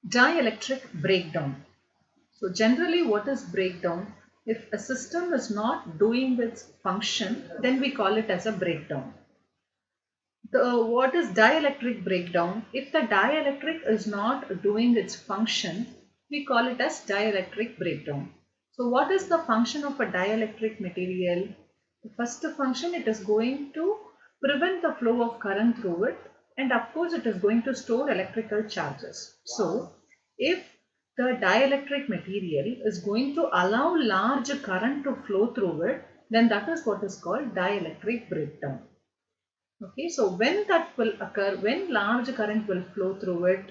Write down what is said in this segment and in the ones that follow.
Dielectric breakdown. So generally what is breakdown? If a system is not doing its function, then we call it as a breakdown. What is dielectric breakdown? If the dielectric is not doing its function, we call it as dielectric breakdown. So what is the function of a dielectric material? The first function, it is going to prevent the flow of current through it, and of course it is going to store electrical charges. So if the dielectric material is going to allow large current to flow through it, then that is what is called dielectric breakdown. Okay, so when that will occur, when large current will flow through it,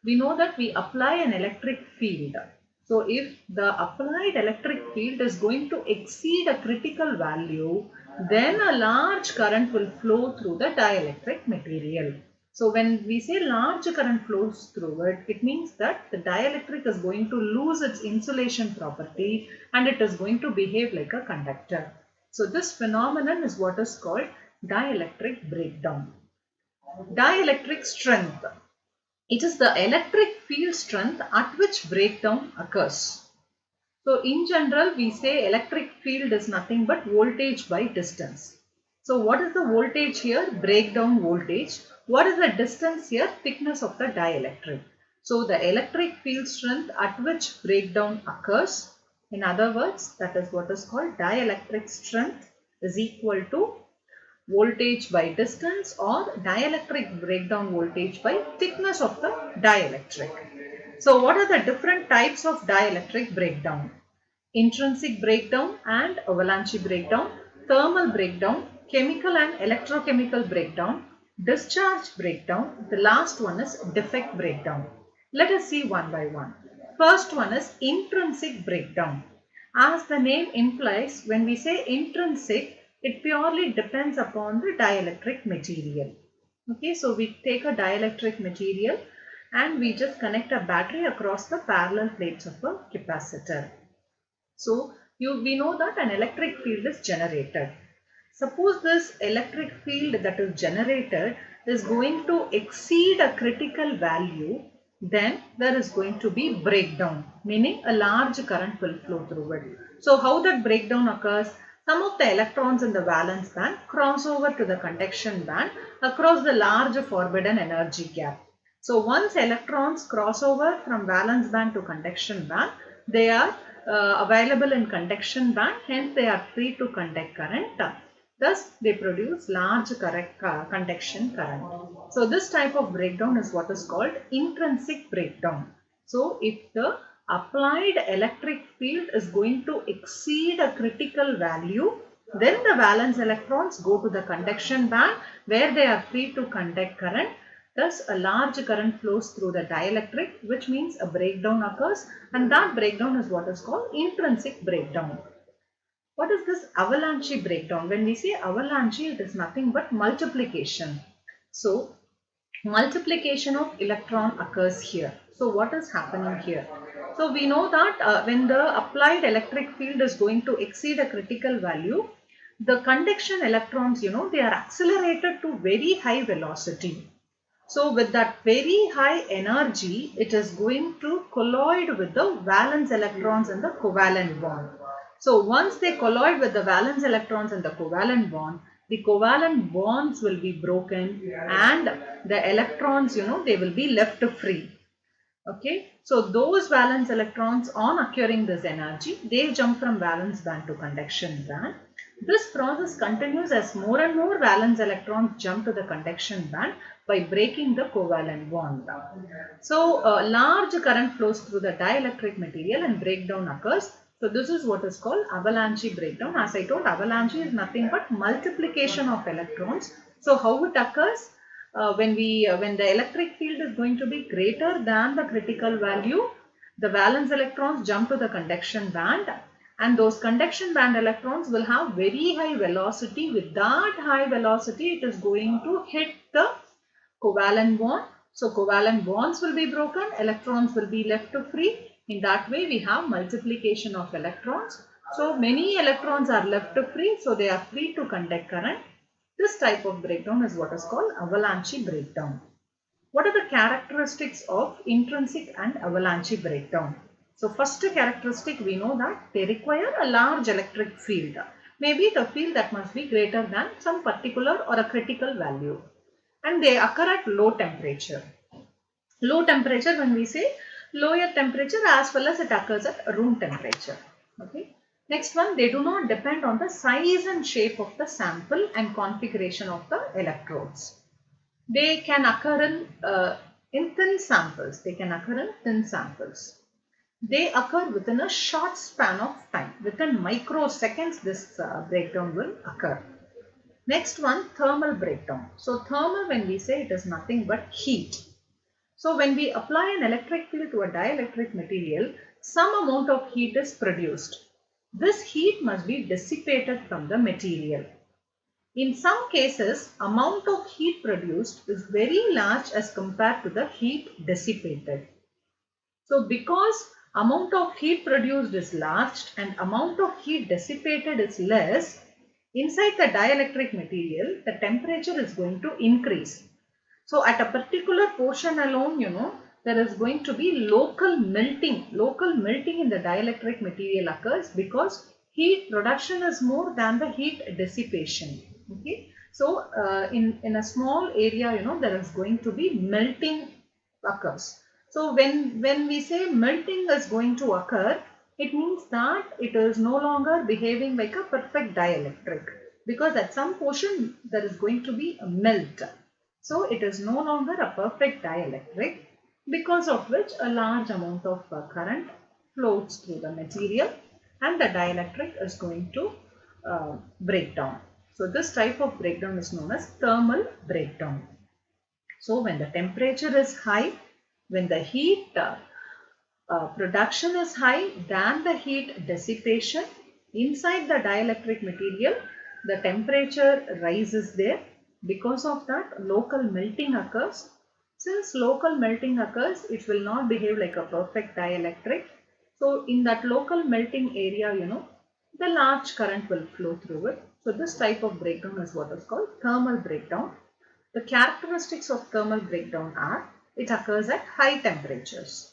we know that we apply an electric field. So if the applied electric field is going to exceed a critical value, then a large current will flow through the dielectric material. So when we say large current flows through it, it means that the dielectric is going to lose its insulation property and it is going to behave like a conductor. So this phenomenon is what is called dielectric breakdown. Dielectric strength. It is the electric field strength at which breakdown occurs. So in general, we say electric field is nothing but voltage by distance. So what is the voltage here? Breakdown voltage. What is the distance here? Thickness of the dielectric. So the electric field strength at which breakdown occurs, in other words, that is what is called dielectric strength, is equal to voltage by distance or dielectric breakdown voltage by thickness of the dielectric. So what are the different types of dielectric breakdown? Intrinsic breakdown and avalanche breakdown, thermal breakdown, chemical and electrochemical breakdown, discharge breakdown. The last one is defect breakdown. Let us see one by one. First one is intrinsic breakdown. As the name implies, when we say intrinsic, it purely depends upon the dielectric material. Okay, so we take a dielectric material and we just connect a battery across the parallel plates of a capacitor. So we know that an electric field is generated. Suppose this electric field that is generated is going to exceed a critical value, then there is going to be breakdown, meaning a large current will flow through it. So how that breakdown occurs? Some of the electrons in the valence band cross over to the conduction band across the large forbidden energy gap. So once electrons cross over from valence band to conduction band, they are available in conduction band, hence they are free to conduct current. Thus, they produce large conduction current. So, this type of breakdown is what is called intrinsic breakdown. So, if the applied electric field is going to exceed a critical value, then the valence electrons go to the conduction band where they are free to conduct current. Thus, a large current flows through the dielectric, which means a breakdown occurs, and that breakdown is what is called intrinsic breakdown. What is this avalanche breakdown? When we say avalanche, it is nothing but multiplication. So, multiplication of electron occurs here. So, what is happening here? So, we know that when the applied electric field is going to exceed a critical value, the conduction electrons, they are accelerated to very high velocity. So with that very high energy, it is going to colloid with the valence electrons in the covalent bond. So once they colloid with the valence electrons in the covalent bond, the covalent bonds will be broken and the electrons, they will be left free. Okay, so those valence electrons on occurring this energy, they jump from valence band to conduction band. This process continues as more and more valence electrons jump to the conduction band by breaking the covalent bond. So large current flows through the dielectric material and breakdown occurs. So this is what is called avalanche breakdown. As I told, avalanche is nothing but multiplication of electrons. So how it occurs? When the electric field is going to be greater than the critical value, the valence electrons jump to the conduction band, and those conduction band electrons will have very high velocity. With that high velocity, it is going to hit the covalent bond. So covalent bonds will be broken, electrons will be left free. In that way, we have multiplication of electrons. So many electrons are left free, so they are free to conduct current. This type of breakdown is what is called avalanche breakdown. What are the characteristics of intrinsic and avalanche breakdown? So first characteristic, we know that they require a large electric field. Maybe the field that must be greater than some particular or a critical value. And they occur at low temperature. Low temperature, when we say lower temperature, as well as it occurs at room temperature. Okay. Next one, they do not depend on the size and shape of the sample and configuration of the electrodes. They can occur in thin samples. They can occur in thin samples. They occur within a short span of time. Within microseconds, this breakdown will occur. Next one, thermal breakdown. So thermal, when we say, it is nothing but heat. So when we apply an electric field to a dielectric material, some amount of heat is produced. This heat must be dissipated from the material. In some cases, amount of heat produced is very large as compared to the heat dissipated. So because amount of heat produced is large and amount of heat dissipated is less, inside the dielectric material, the temperature is going to increase. So at a particular portion alone, there is going to be local melting. Local melting in the dielectric material occurs because heat production is more than the heat dissipation. Okay. So in a small area, there is going to be melting occurs. So when we say melting is going to occur, it means that it is no longer behaving like a perfect dielectric, because at some portion there is going to be a melt. So it is no longer a perfect dielectric, because of which a large amount of current flows through the material and the dielectric is going to break down. So this type of breakdown is known as thermal breakdown. So when the temperature is high, when the heat production is high than the heat dissipation, inside the dielectric material, the temperature rises there. Because of that, local melting occurs. Since local melting occurs, it will not behave like a perfect dielectric. So in that local melting area, the large current will flow through it. So this type of breakdown is what is called thermal breakdown. The characteristics of thermal breakdown are, it occurs at high temperatures.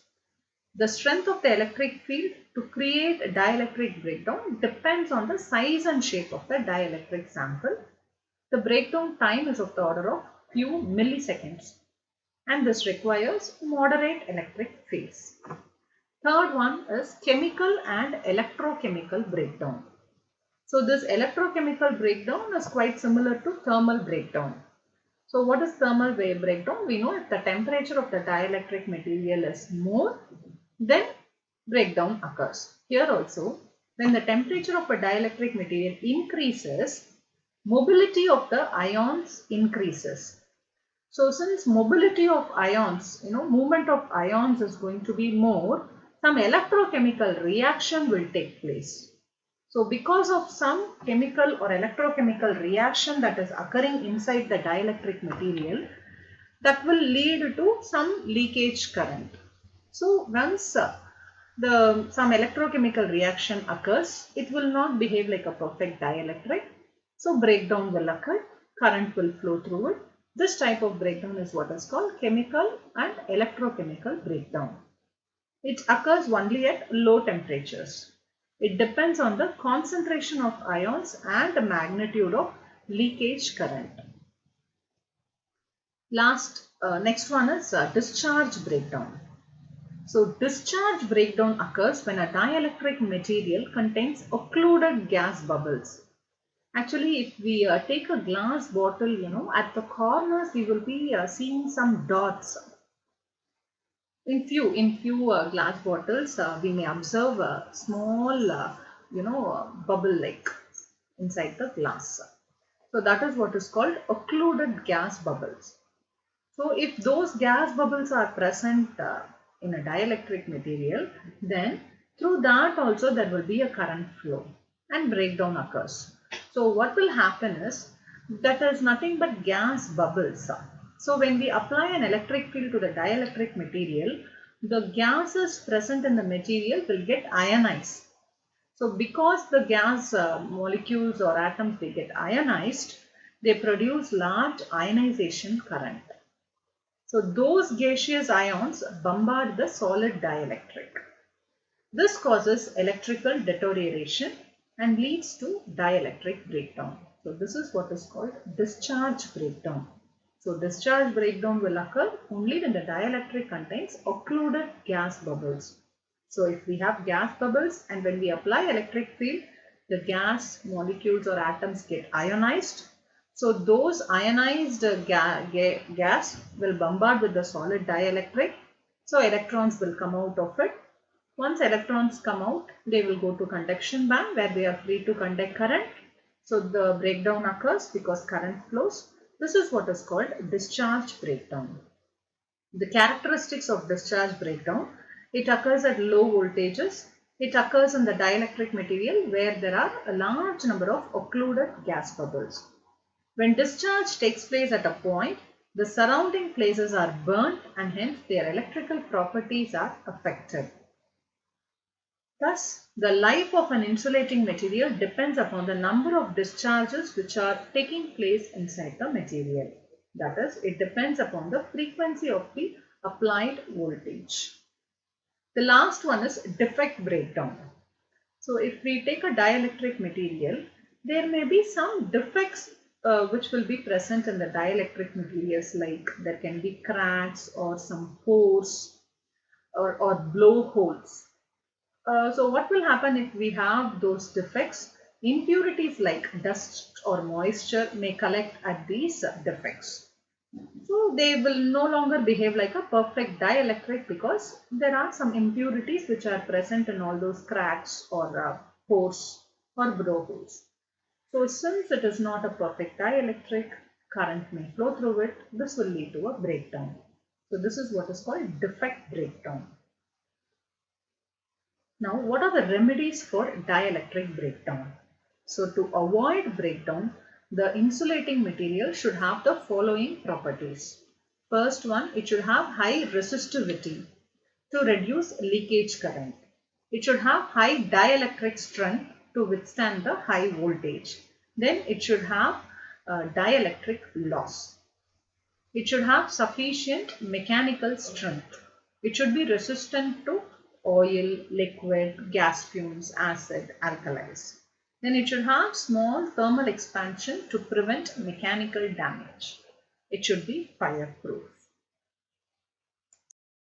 The strength of the electric field to create a dielectric breakdown depends on the size and shape of the dielectric sample. The breakdown time is of the order of few milliseconds, and this requires moderate electric fields. Third one is chemical and electrochemical breakdown. So this electrochemical breakdown is quite similar to thermal breakdown. So what is thermal breakdown? We know if the temperature of the dielectric material is more, then breakdown occurs. Here also, when the temperature of a dielectric material increases, mobility of the ions increases. So since mobility of ions, movement of ions is going to be more, some electrochemical reaction will take place. So because of some chemical or electrochemical reaction that is occurring inside the dielectric material, that will lead to some leakage current. So once some electrochemical reaction occurs, it will not behave like a perfect dielectric. So breakdown will occur, current will flow through it. This type of breakdown is what is called chemical and electrochemical breakdown. It occurs only at low temperatures. It depends on the concentration of ions and the magnitude of leakage current. Next one is discharge breakdown. So discharge breakdown occurs when a dielectric material contains occluded gas bubbles. Actually, if we take a glass bottle, at the corners we will be seeing some dots. In few glass bottles, we may observe a small, bubble like inside the glass. So that is what is called occluded gas bubbles. So if those gas bubbles are present in a dielectric material, then through that also there will be a current flow and breakdown occurs. So what will happen is, that is nothing but gas bubbles. So when we apply an electric field to the dielectric material, the gases present in the material will get ionized. So because the gas molecules or atoms, they get ionized, they produce large ionization current. So those gaseous ions bombard the solid dielectric. This causes electrical deterioration and leads to dielectric breakdown. So this is what is called discharge breakdown. So discharge breakdown will occur only when the dielectric contains occluded gas bubbles. So if we have gas bubbles and when we apply electric field, the gas molecules or atoms get ionized. So those ionized gas will bombard with the solid dielectric. So electrons will come out of it. Once electrons come out, they will go to conduction band where they are free to conduct current. So the breakdown occurs because current flows. This is what is called discharge breakdown. The characteristics of discharge breakdown: it occurs at low voltages. It occurs in the dielectric material where there are a large number of occluded gas bubbles. When discharge takes place at a point, the surrounding places are burnt and hence their electrical properties are affected. Thus, the life of an insulating material depends upon the number of discharges which are taking place inside the material. That is, it depends upon the frequency of the applied voltage. The last one is defect breakdown. So, if we take a dielectric material, there may be some defects which will be present in the dielectric materials, like there can be cracks or some pores or blowholes. So what will happen if we have those defects? Impurities like dust or moisture may collect at these defects. So they will no longer behave like a perfect dielectric because there are some impurities which are present in all those cracks or pores or blowholes. So since it is not a perfect dielectric, current may flow through it. This will lead to a breakdown. So this is what is called defect breakdown. Now, what are the remedies for dielectric breakdown? So, to avoid breakdown, the insulating material should have the following properties. First one, it should have high resistivity to reduce leakage current. It should have high dielectric strength to withstand the high voltage. Then it should have dielectric loss. It should have sufficient mechanical strength. It should be resistant to oil, liquid, gas fumes, acid, alkalis. Then it should have small thermal expansion to prevent mechanical damage. It should be fireproof.